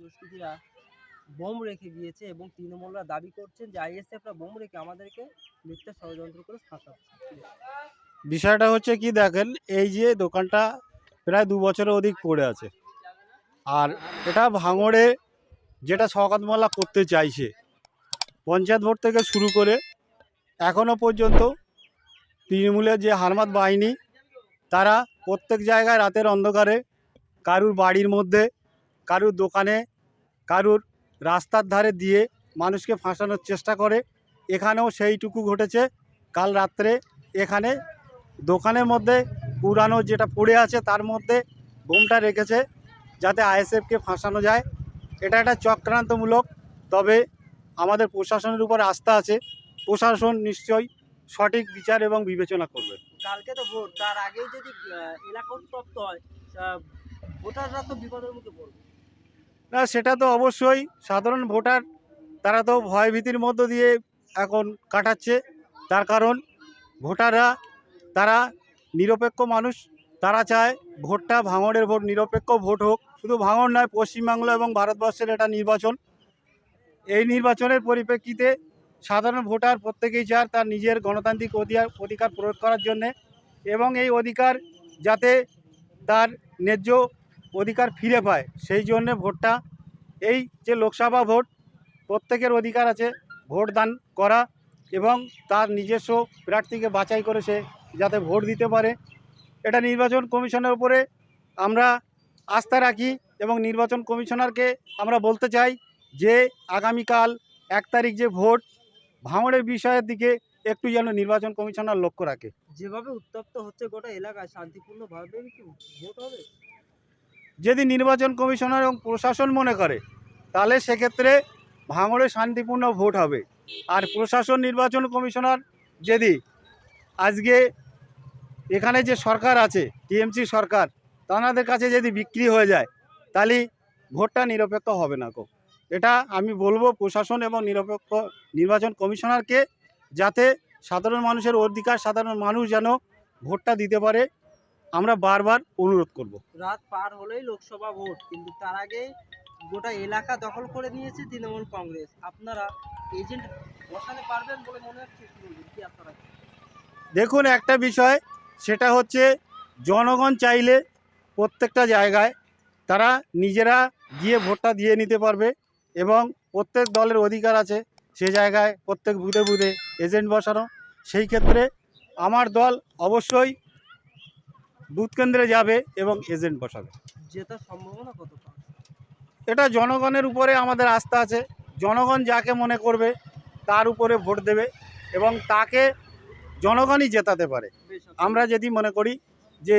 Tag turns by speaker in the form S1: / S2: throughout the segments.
S1: দুষ্কৃতীরা বোম রেখে গিয়েছে এবং তৃণমূলরা দাবি করছেন যে আইএসএফরা বোম রেখে আমাদেরকে মিথ্যা ষড়যন্ত্র করে ফাঁসাচ্ছে।
S2: বিষয়টা হচ্ছে কি দেখেন, এই যে দোকানটা প্রায় 2 বছরের অধিক পড়ে আছে, আর এটা ভাঙড়ে যেটা শওকত মোল্লা করতে চাইছে, পঞ্চায়েত ভোট থেকে শুরু করে এখনও পর্যন্ত তৃণমূলের যে হারমাত বাহিনী, তারা প্রত্যেক জায়গায় রাতের অন্ধকারে কারুর বাড়ির মধ্যে, কারুর দোকানে, কারুর রাস্তার ধারে দিয়ে মানুষকে ফাঁসানোর চেষ্টা করে। এখানেও সেইটুকু ঘটেছে। কাল রাত্রে এখানে দোকানের মধ্যে পুরানো যেটা পড়ে আছে তার মধ্যে বোমটা রেখেছে যাতে আইএসএফকে ফাঁসানো যায়। এটা একটা চক্রান্তমূলক। তবে আমাদের প্রশাসনের উপর আস্থা আছে, প্রশাসন নিশ্চয়ই সঠিক বিচার এবং বিবেচনা করবে।
S1: কালকে তো ভোট, তার আগেই যদি এলাকা উত্তপ্ত হয়, ভোটাররা তো বিপদের মুখে পড়বে।
S2: না, সেটা তো অবশ্যই। সাধারণ ভোটার তারা তো ভয়ভীতির মধ্য দিয়ে এখন কাটাচ্ছে। তার কারণ ভোটাররা তারা নিরপেক্ষ মানুষ, তারা চায় ভোটটা ভাঙড়ের ভোট নিরপেক্ষ ভোট হোক। শুধু ভাঙড় নয়, পশ্চিমবাংলা এবং ভারতবর্ষের এটা নির্বাচন। এই নির্বাচনের পরিপ্রেক্ষিতে সাধারণ ভোটার প্রত্যেকেই চায় তার নিজের গণতান্ত্রিক অধিকার প্রয়োগ করার জন্যে, এবং এই অধিকার যাতে তার ন্যায্য অধিকার ফিরে পায় সেই জন্যে ভোটটা, এই যে লোকসভা ভোট, প্রত্যেকের অধিকার আছে ভোট দান করা এবং তার নিজস্ব প্রার্থীকে বাছাই করে সে যাতে ভোট দিতে পারে। এটা নির্বাচন কমিশনের উপরে আমরা আস্থা রাখি এবং নির্বাচন কমিশনারকে আমরা বলতে চাই যে আগামীকাল 1 তারিখ যে ভোট, ভাঙড়ের বিষয়ের দিকে একটু যেন নির্বাচন কমিশনার লক্ষ্য রাখে।
S1: যেভাবে উত্তপ্ত হচ্ছে গোটা এলাকায়, শান্তিপূর্ণভাবে কি ভোট হবে?
S2: যদি নির্বাচন কমিশনার এবং প্রশাসন মনে করে তাহলে সেক্ষেত্রে ভাঙড়ে শান্তিপূর্ণ ভোট হবে। আর প্রশাসন, নির্বাচন কমিশনার যদি আজকে এখানে যে সরকার আছে টিএমসি সরকার, তাদের কাছে যদি বিক্রি হয়ে যায় তাহলে ভোটটা নিরপেক্ষ হবে না। এটা আমি বলবো প্রশাসন এবং নিরপেক্ষ নির্বাচন কমিশনারকে, যাতে সাধারণ মানুষের অধিকার, সাধারণ মানুষ যেন ভোটটা দিতে পারে, আমরা বারবার অনুরোধ করব।
S1: রাত পার হলেই লোকসভা ভোট, কিন্তু তার আগে গোটা এলাকা দখল করে নিয়েছে তৃণমূল কংগ্রেস। আপনারা এজেন্ট বসাতে পারবেন বলে মনে হচ্ছে? কি আপনারা?
S2: দেখুন, একটা বিষয় সেটা হচ্ছে জনগণ চাইলে প্রত্যেকটা জায়গায় তারা নিজেরা গিয়ে ভোটটা দিয়ে নিতে পারবে এবং প্রত্যেক দলের অধিকার আছে সে জায়গায় প্রত্যেক বুথে বুথে এজেন্ট বসানো। সেই ক্ষেত্রে আমার দল অবশ্যই বুথ কেন্দ্রে যাবে এবং এজেন্ট বসাবে।
S1: জেতার সম্ভাবনা কতটা?
S2: এটা জনগণের উপরে আমাদের আস্থা আছে। জনগণ যাকে মনে করবে তার উপরে ভোট দেবে এবং তাকে জনগণই জেতাতে পারে। আমরা যদি মনে করি যে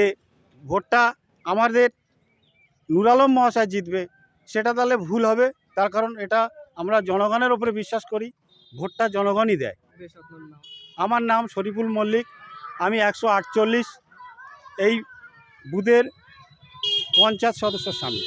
S2: ভোটটা আমাদের নুর আলম মহাশয় জিতবে, সেটা তাহলে ভুল হবে। তার কারণ এটা আমরা জনগণের উপরে বিশ্বাস করি, ভোটটা জনগণই দেয়। আমার নাম শরীফুল মল্লিক, আমি 148 এই বুথের পঞ্চায়েত সদস্যর স্বামী।